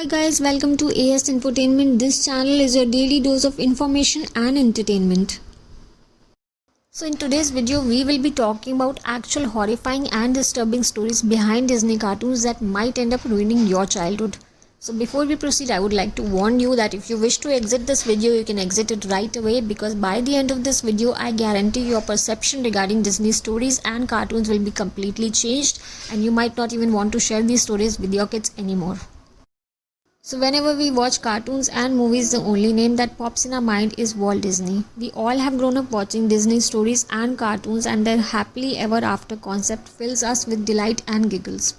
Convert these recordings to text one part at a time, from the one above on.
Hi guys, welcome to AS Infotainment. This channel is your daily dose of information and entertainment. So in today's video, we will be talking about actual horrifying and disturbing stories behind Disney cartoons that might end up ruining your childhood. So before we proceed, I would like to warn you that if you wish to exit this video, you can exit it right away, because by the end of this video, I guarantee your perception regarding Disney stories and cartoons will be completely changed, and you might not even want to share these stories with your kids anymore. So whenever we watch cartoons and movies, the only name that pops in our mind is Walt Disney. We all have grown up watching Disney stories and cartoons, and their happily ever after concept fills us with delight and giggles.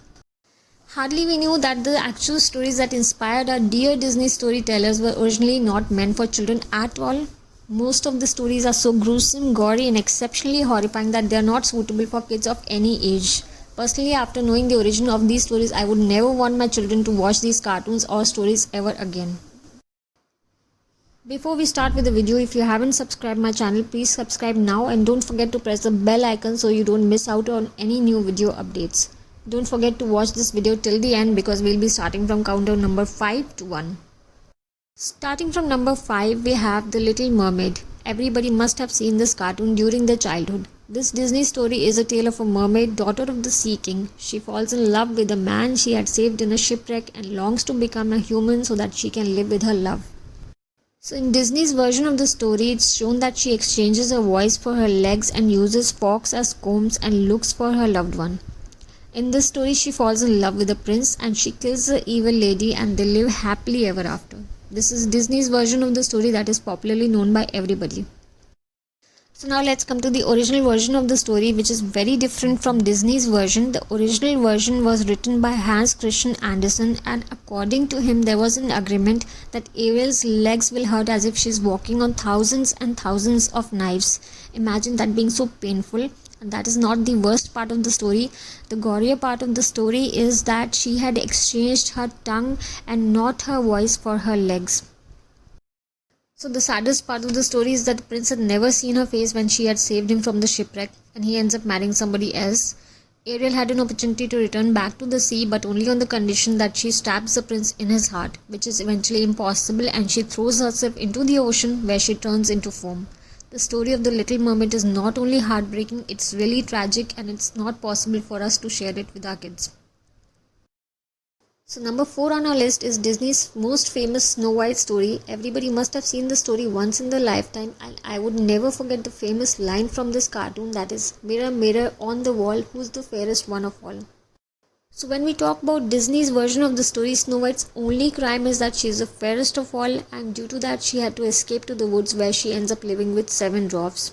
Hardly we knew that the actual stories that inspired our dear Disney storytellers were originally not meant for children at all. Most of the stories are so gruesome, gory and exceptionally horrifying that they are not suitable for kids of any age. Personally, after knowing the origin of these stories, I would never want my children to watch these cartoons or stories ever again. Before we start with the video, if you haven't subscribed my channel, please subscribe now and don't forget to press the bell icon so you don't miss out on any new video updates. Don't forget to watch this video till the end, because we'll be starting from countdown number 5 to 1. Starting from number 5, we have The Little Mermaid. Everybody must have seen this cartoon during their childhood. This Disney story is a tale of a mermaid, daughter of the Sea King. She falls in love with a man she had saved in a shipwreck and longs to become a human so that she can live with her love. So in Disney's version of the story, it's shown that she exchanges her voice for her legs and uses forks as combs and looks for her loved one. In this story, she falls in love with a prince and she kills the evil lady, and they live happily ever after. This is Disney's version of the story that is popularly known by everybody. So now let's come to the original version of the story, which is very different from Disney's version. The original version was written by Hans Christian Andersen, and according to him, there was an agreement that Ariel's legs will hurt as if she's walking on thousands and thousands of knives. Imagine that being so painful. And that is not the worst part of the story. The gorier part of the story is that she had exchanged her tongue and not her voice for her legs. So the saddest part of the story is that the prince had never seen her face when she had saved him from the shipwreck, and he ends up marrying somebody else. Ariel had an opportunity to return back to the sea, but only on the condition that she stabs the prince in his heart, which is eventually impossible, and she throws herself into the ocean where she turns into foam. The story of The Little Mermaid is not only heartbreaking, it's really tragic, and it's not possible for us to share it with our kids. So number 4 on our list is Disney's most famous Snow White story. Everybody must have seen the story once in their lifetime, and I would never forget the famous line from this cartoon, that is, "Mirror, mirror on the wall, who's the fairest one of all?" So when we talk about Disney's version of the story, Snow White's only crime is that she is the fairest of all, and due to that she had to escape to the woods, where she ends up living with 7 dwarfs.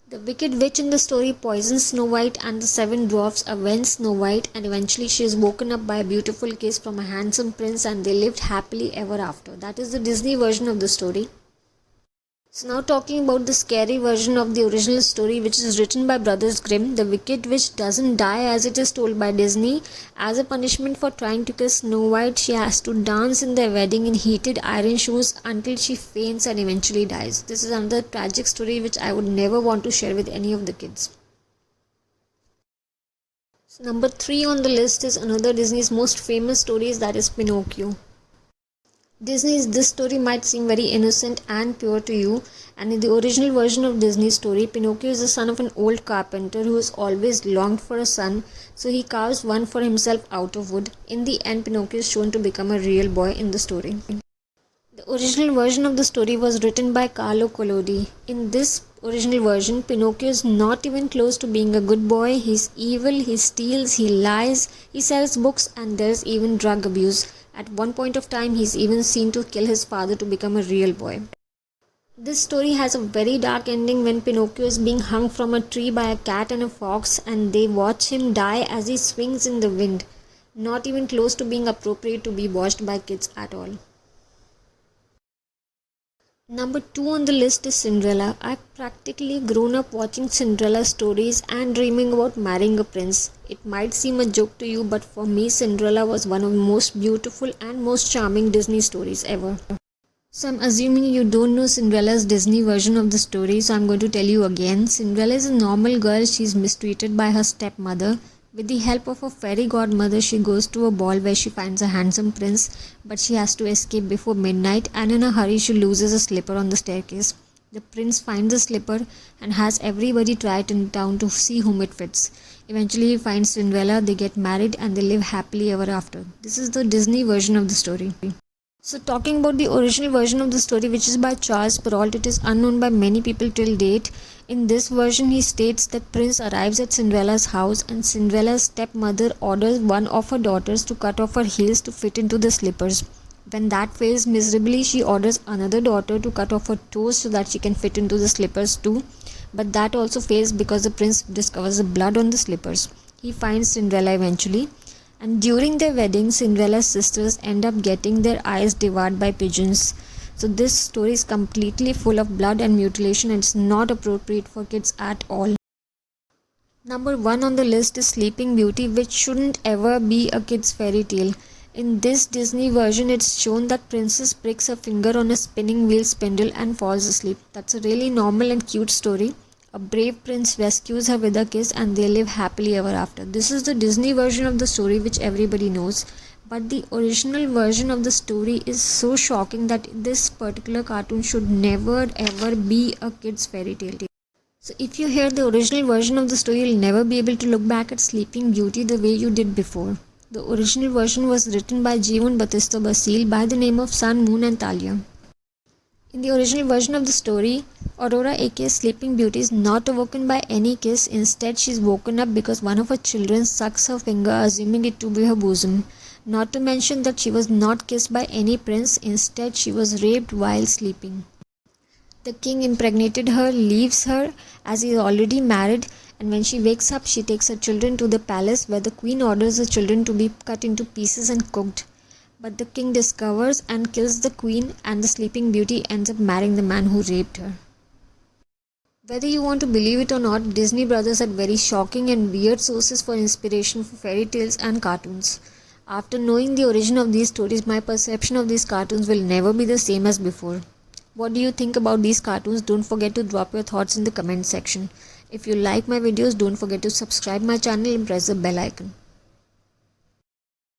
The wicked witch in the story poisons Snow White, and the 7 dwarfs avenge Snow White, and eventually she is woken up by a beautiful kiss from a handsome prince, and they lived happily ever after. That is the Disney version of the story. So now talking about the scary version of the original story, which is written by Brothers Grimm. The wicked witch doesn't die as it is told by Disney. As a punishment for trying to kiss Snow White, she has to dance in their wedding in heated iron shoes until she faints and eventually dies. This is another tragic story which I would never want to share with any of the kids. So number 3 on the list is another Disney's most famous stories, that is Pinocchio. This story might seem very innocent and pure to you, and in the original version of Disney's story, Pinocchio is the son of an old carpenter who has always longed for a son, so he carves one for himself out of wood. In the end, Pinocchio is shown to become a real boy in the story. The original version of the story was written by Carlo Collodi. In this original version, Pinocchio is not even close to being a good boy. He's evil, he steals, he lies, he sells books, and there's even drug abuse. At one point of time, he's even seen to kill his father to become a real boy. This story has a very dark ending when Pinocchio is being hung from a tree by a cat and a fox, and they watch him die as he swings in the wind. Not even close to being appropriate to be watched by kids at all. Number 2 on the list is Cinderella. I've practically grown up watching Cinderella stories and dreaming about marrying a prince. It might seem a joke to you, but for me, Cinderella was one of the most beautiful and most charming Disney stories ever. So I'm assuming you don't know Cinderella's Disney version of the story, so I'm going to tell you again. Cinderella is a normal girl. She's mistreated by her stepmother. With the help of a fairy godmother, she goes to a ball where she finds a handsome prince, but she has to escape before midnight, and in a hurry she loses a slipper on the staircase. The prince finds the slipper and has everybody try it in town to see whom it fits. Eventually he finds Cinderella, they get married and they live happily ever after. This is the Disney version of the story. So talking about the original version of the story, which is by Charles Perrault, it is unknown by many people till date. In this version, he states that Prince arrives at Cinderella's house and Cinderella's stepmother orders one of her daughters to cut off her heels to fit into the slippers. When that fails miserably, she orders another daughter to cut off her toes so that she can fit into the slippers too. But that also fails because the prince discovers the blood on the slippers. He finds Cinderella eventually. And during their wedding, Cinderella's sisters end up getting their eyes devoured by pigeons. So this story is completely full of blood and mutilation and it's not appropriate for kids at all. Number 1 on the list is Sleeping Beauty, which shouldn't ever be a kid's fairy tale. In this Disney version, it's shown that Princess pricks her finger on a spinning wheel spindle and falls asleep. That's a really normal and cute story. A brave prince rescues her with a kiss and they live happily ever after. This is the Disney version of the story which everybody knows. But the original version of the story is so shocking that this particular cartoon should never ever be a kid's fairy tale. So if you hear the original version of the story, you'll never be able to look back at Sleeping Beauty the way you did before. The original version was written by Jeevan Battista Basile by the name of Sun, Moon and Talia. In the original version of the story, Aurora aka Sleeping Beauty is not awoken by any kiss. Instead, she is woken up because one of her children sucks her finger, assuming it to be her bosom. Not to mention that she was not kissed by any prince. Instead, she was raped while sleeping. The king impregnated her, leaves her as he is already married, and when she wakes up, she takes her children to the palace where the queen orders the children to be cut into pieces and cooked. But the king discovers and kills the queen, and the Sleeping Beauty ends up marrying the man who raped her. Whether you want to believe it or not, Disney Brothers had very shocking and weird sources for inspiration for fairy tales and cartoons. After knowing the origin of these stories, my perception of these cartoons will never be the same as before. What do you think about these cartoons? Don't forget to drop your thoughts in the comment section. If you like my videos, don't forget to subscribe my channel and press the bell icon.